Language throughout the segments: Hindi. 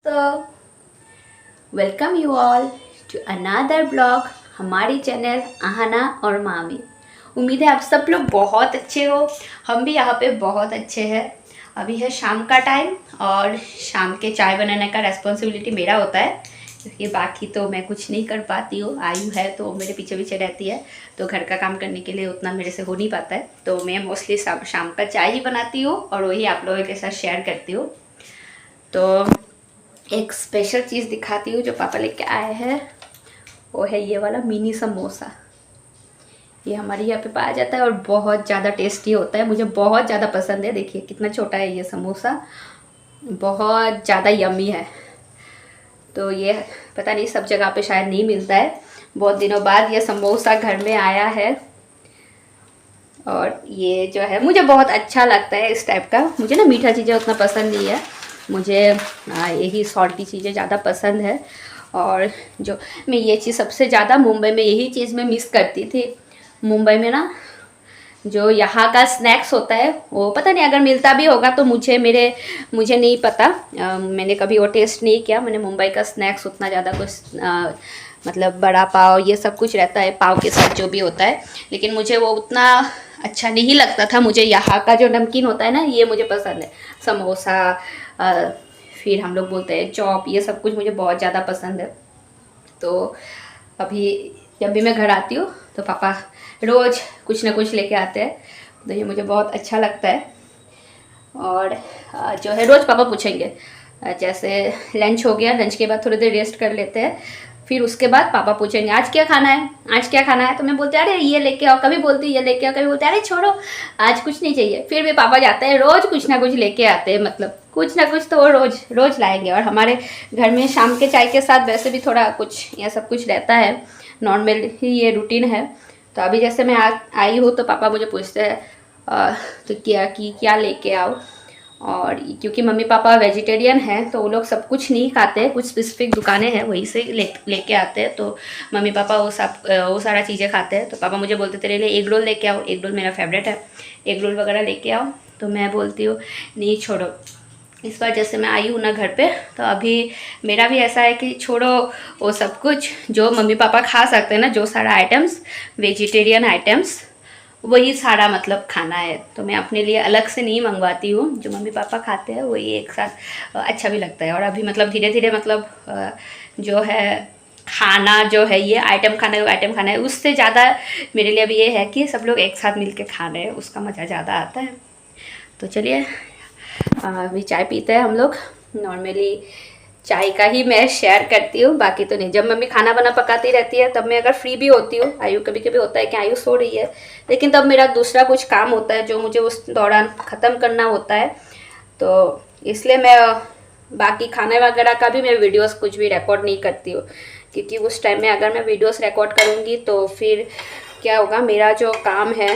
तो welcome you all to another blog हमारी चैनल आहाना और मामी। उम्मीद है आप सब लोग बहुत अच्छे हो। हम भी यहाँ पे बहुत अच्छे हैं। अभी है शाम का टाइम और शाम के चाय बनाने का रेस्पॉन्सिबिलिटी मेरा होता है क्योंकि बाकी तो मैं कुछ नहीं कर पाती हूँ। आयु है तो मेरे पीछे पीछे रहती है तो घर का काम करने के लिए उतना मेरे से हो नहीं पाता है। तो मैं मोस्टली शाम का चाय ही बनाती हूँ और वही आप लोगों के साथ शेयर करती हूँ। तो एक स्पेशल चीज़ दिखाती हूँ जो पापा लेके आए हैं। वो है ये वाला मिनी समोसा। ये हमारे यहाँ पे पाया जाता है और बहुत ज़्यादा टेस्टी होता है। मुझे बहुत ज़्यादा पसंद है। देखिए कितना छोटा है ये समोसा, बहुत ज़्यादा यम्मी है। तो ये पता नहीं सब जगह पे शायद नहीं मिलता है। बहुत दिनों बाद ये समोसा घर में आया है और ये जो है मुझे बहुत अच्छा लगता है इस टाइप का। मुझे ना मीठा चीज़ें उतना पसंद नहीं है, मुझे यही सॉल्टी चीज़ें ज़्यादा पसंद है। और जो मैं ये चीज़ सबसे ज़्यादा मुंबई में यही चीज़ मैं मिस करती थी। मुंबई में ना जो यहाँ का स्नैक्स होता है वो पता नहीं अगर मिलता भी होगा तो मुझे नहीं पता। मैंने कभी वो टेस्ट नहीं किया। मैंने मुंबई का स्नैक्स उतना ज़्यादा कुछ मतलब बड़ा पाव ये सब कुछ रहता है पाव के साथ जो भी होता है, लेकिन मुझे वो उतना अच्छा नहीं लगता था। मुझे यहाँ का जो नमकीन होता है ना ये मुझे पसंद है। समोसा फिर हम लोग बोलते हैं चॉप, ये सब कुछ मुझे बहुत ज़्यादा पसंद है। तो अभी जब भी मैं घर आती हूँ तो पापा रोज़ कुछ ना कुछ लेके आते हैं, तो ये मुझे बहुत अच्छा लगता है। और जो है रोज़ पापा पूछेंगे, जैसे लंच हो गया, लंच के बाद थोड़ी देर रेस्ट कर लेते हैं, फिर उसके बाद पापा पूछेंगे आज क्या खाना है, आज क्या खाना है। तो मैं बोलती अरे ये लेके आओ, कभी बोलती ये लेके आओ, कभी बोलते अरे छोड़ो आज कुछ नहीं चाहिए। फिर भी पापा जाते हैं रोज़ कुछ ना कुछ लेके आते हैं, मतलब कुछ ना कुछ तो वो रोज़ लाएंगे। और हमारे घर में शाम के चाय के साथ वैसे भी थोड़ा कुछ यह सब कुछ रहता है, नॉर्मल ही ये रूटीन है। तो अभी जैसे मैं आई हूँ तो पापा मुझे पूछते हैं तो क्या लेके आओ। और क्योंकि मम्मी पापा वेजिटेरियन हैं तो वो लोग सब कुछ नहीं खाते, कुछ स्पेसिफिक दुकानें हैं वहीं से लेके आते हैं। तो मम्मी पापा वो सारा चीज़ें खाते हैं। तो पापा मुझे बोलते तेरे लिए एग रोल लेके आओ, एग रोल मेरा फेवरेट है, एग रोल वगैरह लेके आओ। तो मैं बोलती हूँ नहीं छोड़ो। इस बार जैसे मैं आई हूँ ना घर पे, तो अभी मेरा भी ऐसा है कि छोड़ो वो सब कुछ जो मम्मी पापा खा सकते हैं ना, जो सारा आइटम्स वेजिटेरियन आइटम्स वही सारा मतलब खाना है। तो मैं अपने लिए अलग से नहीं मंगवाती हूँ, जो मम्मी पापा खाते हैं वही एक साथ अच्छा भी लगता है। और अभी मतलब धीरे धीरे मतलब जो है खाना जो है ये आइटम खाना है, उससे ज़्यादा मेरे लिए अभी ये है कि सब लोग एक साथ मिल के खा रहे हैं, उसका मज़ा ज़्यादा आता है। तो चलिए अभी चाय पीते हैं हम लोग। नॉर्मली चाय का ही मैं शेयर करती हूँ, बाकी तो नहीं। जब मम्मी खाना बना पकाती रहती है तब मैं अगर फ्री भी होती हूँ, आयु कभी कभी होता है कि आयु सो रही है, लेकिन तब मेरा दूसरा कुछ काम होता है जो मुझे उस दौरान ख़त्म करना होता है। तो इसलिए मैं बाकी खाने वगैरह का भी मैं वीडियोस कुछ भी रिकॉर्ड नहीं करती हूँ, क्योंकि उस टाइम में अगर मैं वीडियोस रिकॉर्ड करूँगी तो फिर क्या होगा, मेरा जो काम है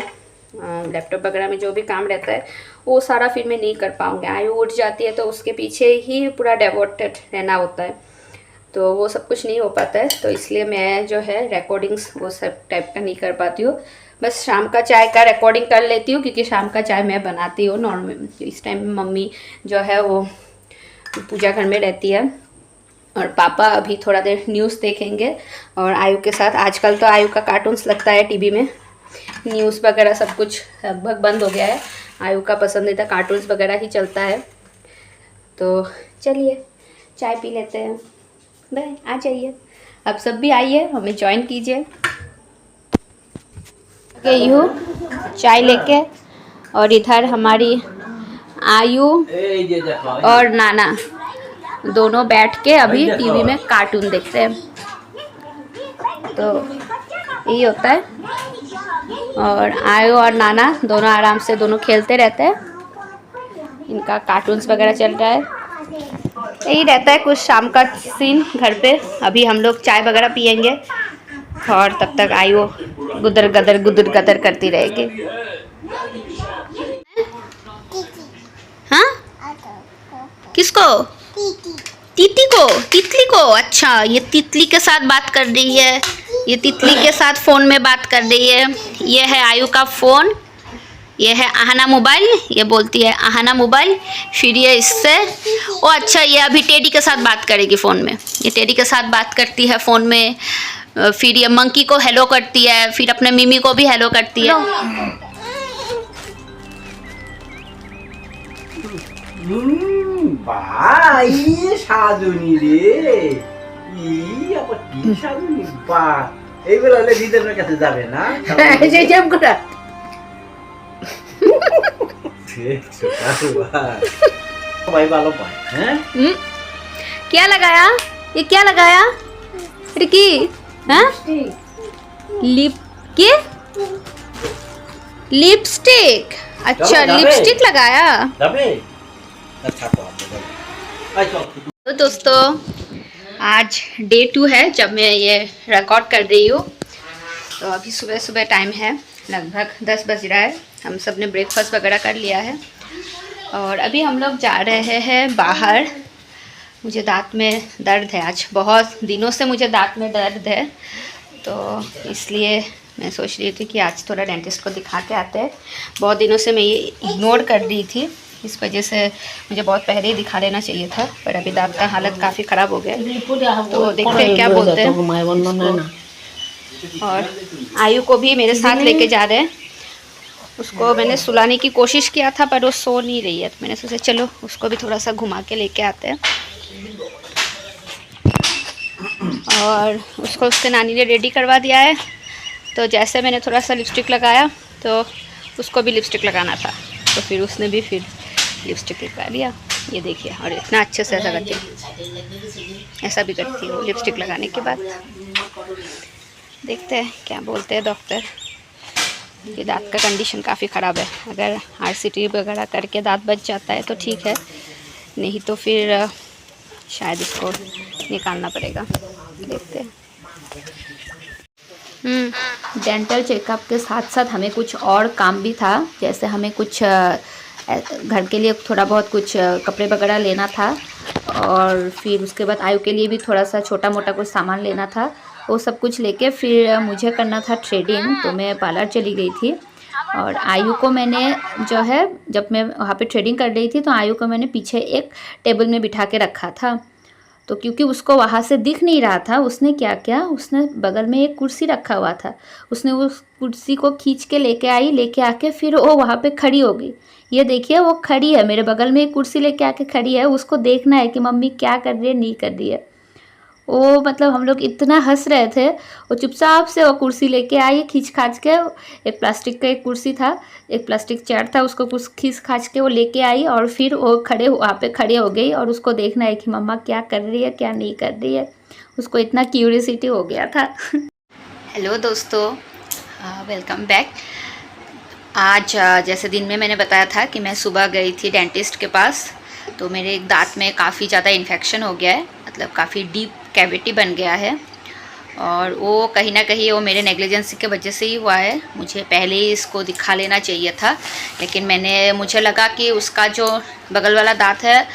लैपटॉप वगैरह में जो भी काम रहता है वो सारा फिर मैं नहीं कर पाऊँगी। आयु उठ जाती है तो उसके पीछे ही पूरा डेवोटेड रहना होता है, तो वो सब कुछ नहीं हो पाता है। तो इसलिए मैं जो है रिकॉर्डिंग्स वो सब टाइप का नहीं कर पाती हूँ। बस शाम का चाय का रिकॉर्डिंग कर लेती हूँ, क्योंकि शाम का चाय मैं बनाती हूँ नॉर्मल। इस टाइम मम्मी जो है वो पूजा घर में रहती है और पापा अभी थोड़ा देर न्यूज़ देखेंगे और आयु के साथ। आजकल तो आयु का कार्टून्स लगता है टीवी में, न्यूज़ वगैरह सब कुछ लगभग बंद हो गया है। आयु का पसंदीदा कार्टून्स वगैरह ही चलता है। तो चलिए चाय पी लेते हैं। बाय, आ जाइए आप सब भी आइए, हमें ज्वाइन कीजिए। गई हूँ चाय लेके और इधर हमारी आयु और नाना दोनों बैठ के अभी टीवी में कार्टून देखते हैं। तो यही होता है। और आयु और नाना दोनों आराम से दोनों खेलते रहते हैं, इनका कार्टून्स वगैरह चल रहा है। यही रहता है कुछ शाम का सीन घर पे। अभी हम लोग चाय वगैरह पियेंगे और तब तक आयु गुदर गदर करती रहेगी। हाँ किसको? तितली को। अच्छा ये तितली के साथ बात कर रही है, ये तितली के साथ फ़ोन में बात कर रही है। ये है आयु का फ़ोन ये है आहाना मोबाइल, ये बोलती है आहाना मोबाइल। फिर ये इससे ओ अच्छा, ये अभी टेडी के साथ बात करेगी फ़ोन में। ये टेडी के साथ बात करती है फ़ोन में। फिर ये मंकी को हेलो करती है, फिर अपने मिमी को भी हेलो करती है। ভাই সাজুনি রে ই আবার কি সাজুনি বা এইগুলো হলে দিদার কাছে যাবে না যে জব করা ভাই ভালো পায় হ্যাঁ क्या लगाया? ये क्या लगाया रिकी? हाँ लिप के लिपस्टिक। अच्छा लिपस्टिक लगाया। যাবে अच्छा तो दोस्तों आज डे 2 है जब मैं ये रिकॉर्ड कर रही हूँ। तो अभी सुबह सुबह टाइम है, लगभग 10 बज रहा है। हम सब ने ब्रेकफास्ट वगैरह कर लिया है और अभी हम लोग जा रहे हैं बाहर। मुझे दांत में दर्द है, आज बहुत दिनों से मुझे दांत में दर्द है, तो इसलिए मैं सोच रही थी कि आज थोड़ा डेंटिस्ट को दिखा के आते हैं। बहुत दिनों से मैं ये इग्नोर कर रही थी, इस वजह से मुझे बहुत पहले ही दिखा लेना चाहिए था, पर अभी दांत का हालत काफ़ी ख़राब हो गया है। तो देखते हैं क्या बोलते हैं। और आयु को भी मेरे साथ लेके जा रहे हैं। उसको मैंने सुलाने की कोशिश किया था पर वो सो नहीं रही है, तो मैंने सोचा चलो उसको भी थोड़ा सा घुमा के लेके आते हैं। और उसको उसके नानी ने रेडी करवा दिया है, तो जैसे मैंने थोड़ा सा लिपस्टिक लगाया तो उसको भी लिपस्टिक लगाना था, तो फिर उसने भी फिर लिपस्टिक लगा लिया। ये देखिए, और इतना अच्छे से ऐसा करती है, ऐसा भी करती है वो लिपस्टिक लगाने के बाद। देखते हैं क्या बोलते हैं डॉक्टर। कि दांत का कंडीशन काफ़ी ख़राब है, अगर RCT वगैरह करके दांत बच जाता है तो ठीक है, नहीं तो फिर शायद इसको निकालना पड़ेगा। देखते हैं। डेंटल चेकअप के साथ साथ हमें कुछ और काम भी था, जैसे हमें कुछ घर के लिए थोड़ा बहुत कुछ कपड़े वगैरह लेना था, और फिर उसके बाद आयु के लिए भी थोड़ा सा छोटा मोटा कुछ सामान लेना था। वो सब कुछ लेके फिर मुझे करना था थ्रेडिंग, तो मैं पार्लर चली गई थी। और आयु को मैंने जो है, जब मैं वहाँ पे थ्रेडिंग कर रही थी तो आयु को मैंने पीछे एक टेबल में बिठा के रखा था। तो क्योंकि उसको वहाँ से दिख नहीं रहा था, उसने क्या किया, उसने बगल में एक कुर्सी रखा हुआ था, उसने उस कुर्सी को खींच के लेके आई, लेके आके फिर वो वहाँ पे खड़ी हो गई। ये देखिए वो खड़ी है मेरे बगल में, एक कुर्सी लेके आके खड़ी है। उसको देखना है कि मम्मी क्या कर रही है, नहीं कर रही है। वो मतलब हम लोग इतना हंस रहे थे, वो चुपचाप से वो कुर्सी लेके आई खींच खाच के। एक प्लास्टिक का एक कुर्सी था, एक प्लास्टिक चेयर था, उसको कुछ खींच खाच के वो लेके आई, और फिर वो वहाँ पे खड़े हो गई। और उसको देखना है कि मम्मा क्या कर रही है, क्या नहीं कर रही है। उसको इतना क्यूरियोसिटी हो गया था। हेलो दोस्तों, वेलकम बैक। आज जैसे दिन में मैंने बताया था कि मैं सुबह गई थी डेंटिस्ट के पास, तो मेरे एक दांत में काफ़ी ज़्यादा इन्फेक्शन हो गया है, मतलब काफ़ी डीप कैविटी बन गया है। और वो कहीं ना कहीं वो मेरे नेग्लिजेंसी के वजह से ही हुआ है। मुझे पहले ही इसको दिखा लेना चाहिए था, लेकिन मुझे लगा कि उसका जो बगल वाला दांत है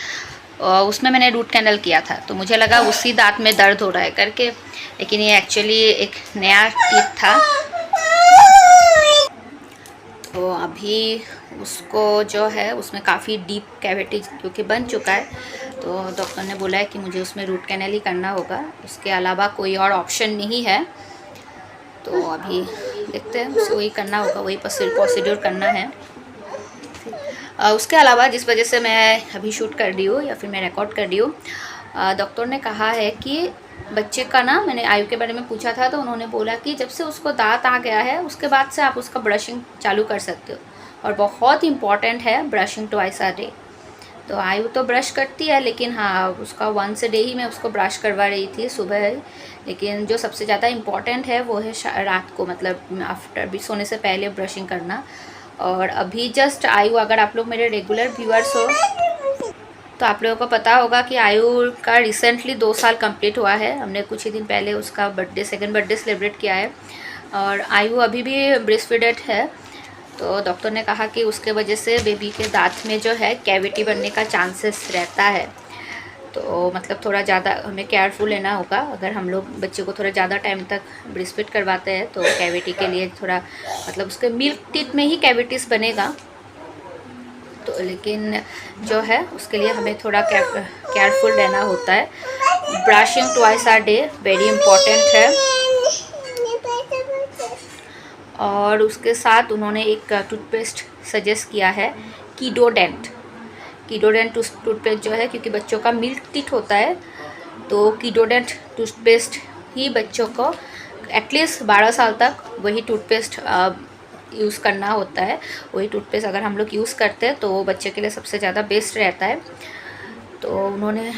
उसमें मैंने रूट कैनल किया था, तो मुझे लगा उसी दांत में दर्द हो रहा है करके, लेकिन ये एक्चुअली एक नया टीथ था। तो अभी उसको जो है उसमें काफ़ी डीप कैविटी क्योंकि बन चुका है, तो डॉक्टर ने बोला है कि मुझे उसमें रूट कैनल ही करना होगा, उसके अलावा कोई और ऑप्शन नहीं है। तो अभी देखते हैं, उसको वही करना होगा, वही प्रोसीड्यूर करना है। उसके अलावा जिस वजह से मैं अभी शूट कर रही हूँ या फिर मैं रिकॉर्ड कर रही हूँ, डॉक्टर ने कहा है कि बच्चे का ना, मैंने आयु के बारे में पूछा था तो उन्होंने बोला कि जब से उसको दांत आ गया है उसके बाद से आप उसका ब्रशिंग चालू कर सकते हो, और बहुत इम्पॉर्टेंट है ब्रशिंग ट्वाइस अ डे। तो आयु तो ब्रश करती है, लेकिन हाँ उसका वंस अ डे ही मैं उसको ब्रश करवा रही थी सुबह, लेकिन जो सबसे ज़्यादा इम्पॉर्टेंट है वो है रात को, मतलब आफ्टर भी सोने से पहले ब्रशिंग करना। और अभी जस्ट आयु, अगर आप लोग मेरे रेगुलर व्यूअर्स हो तो आप लोगों को पता होगा कि आयु का रिसेंटली 2 साल कंप्लीट हुआ है। हमने कुछ ही दिन पहले उसका सेकंड बर्थडे सेलिब्रेट किया है, और आयु अभी भी ब्रेस्ट फीडेड है। तो डॉक्टर ने कहा कि उसके वजह से बेबी के दांत में जो है कैविटी बनने का चांसेस रहता है। तो मतलब थोड़ा ज़्यादा हमें केयरफुल लेना होगा। अगर हम लोग बच्चे को थोड़ा ज़्यादा टाइम तक ब्रेस्ट फीड करवाते हैं तो कैविटी के लिए थोड़ा मतलब उसके मिल्क टीथ में ही कैविटीज़ बनेगा, तो लेकिन जो है उसके लिए हमें थोड़ा केयरफुल रहना होता है। Brushing twice a day very important है। और उसके साथ उन्होंने एक टूथपेस्ट सजेस्ट किया है, कीडोडेंट। कीडोडेंट टूथपेस्ट जो है, क्योंकि बच्चों का मिल्क टीथ होता है, तो कीडोडेंट टूथपेस्ट ही बच्चों को एटलीस्ट 12 साल तक वही टूथपेस्ट यूज़ करना होता है। वही टूथपेस्ट अगर हम लोग यूज़ करते हैं तो वो बच्चे के लिए सबसे ज़्यादा बेस्ट रहता है। तो उन्होंने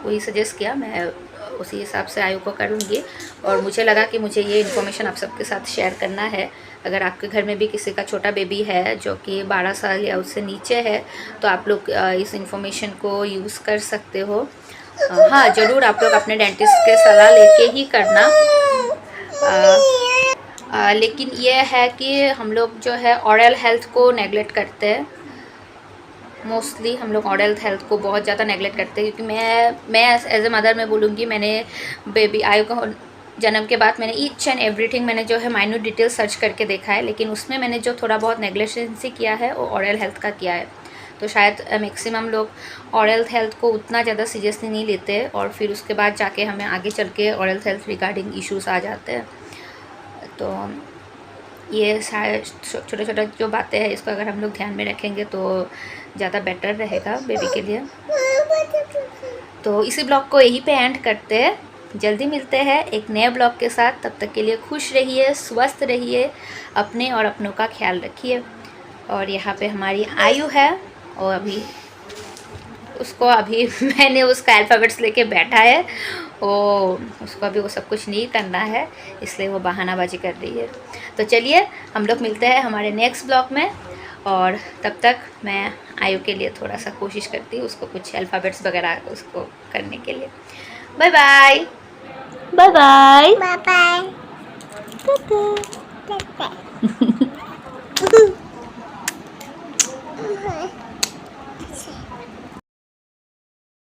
वही सजेस्ट किया, मैं उसी हिसाब से आयु को करूँगी। और मुझे लगा कि मुझे ये इन्फॉर्मेशन आप सबके साथ शेयर करना है। अगर आपके घर में भी किसी का छोटा बेबी है जो कि 12 साल या उससे नीचे है, तो आप लोग इस इन्फॉर्मेशन को यूज़ कर सकते हो। हाँ, ज़रूर आप लोग अपने डेंटिस्ट के सलाह लेके ही करना। लेकिन ये है कि हम लोग जो है ऑरल हेल्थ को नेगलेक्ट करते हैं। मोस्टली हम लोग ऑरल हेल्थ को बहुत ज़्यादा नेगलेक्ट करते हैं, क्योंकि मैं एज ए मदर मैं बोलूँगी, मैंने बेबी आयु को जन्म के बाद मैंने ईच एंड एवरीथिंग मैंने जो है माइन्यूट डिटेल सर्च करके देखा है, लेकिन उसमें मैंने जो थोड़ा बहुत नेग्लिजेंसी किया है वो ऑरल हेल्थ का किया है। तो शायद मैक्सिमम लोग ऑरल हेल्थ को उतना ज़्यादा सीरियसली नहीं लेते, और फिर उसके बाद जाके हमें आगे चल के ऑरल हेल्थ रिगार्डिंग इश्यूज़ आ जाते हैं। तो ये सारे छोटे छोटे जो बातें हैं, इसको अगर हम लोग ध्यान में रखेंगे तो ज़्यादा बेटर रहेगा बेबी के लिए। तो इसी ब्लॉग को यहीं पे एंड करते हैं। जल्दी मिलते हैं एक नए ब्लॉग के साथ। तब तक के लिए खुश रहिए, स्वस्थ रहिए, अपने और अपनों का ख्याल रखिए। और यहाँ पे हमारी आयु है, और अभी उसको मैंने उसका अल्फ़ाबेट्स लेके बैठा है, उसको अभी वो सब कुछ नहीं करना है, इसलिए वो बहानाबाजी कर रही है। तो चलिए हम लोग मिलते हैं हमारे नेक्स्ट ब्लॉग में, और तब तक मैं आयु के लिए थोड़ा सा कोशिश करती हूँ उसको कुछ अल्फ़ाबेट्स वगैरह उसको करने के लिए। Bye bye bye bye bye bye.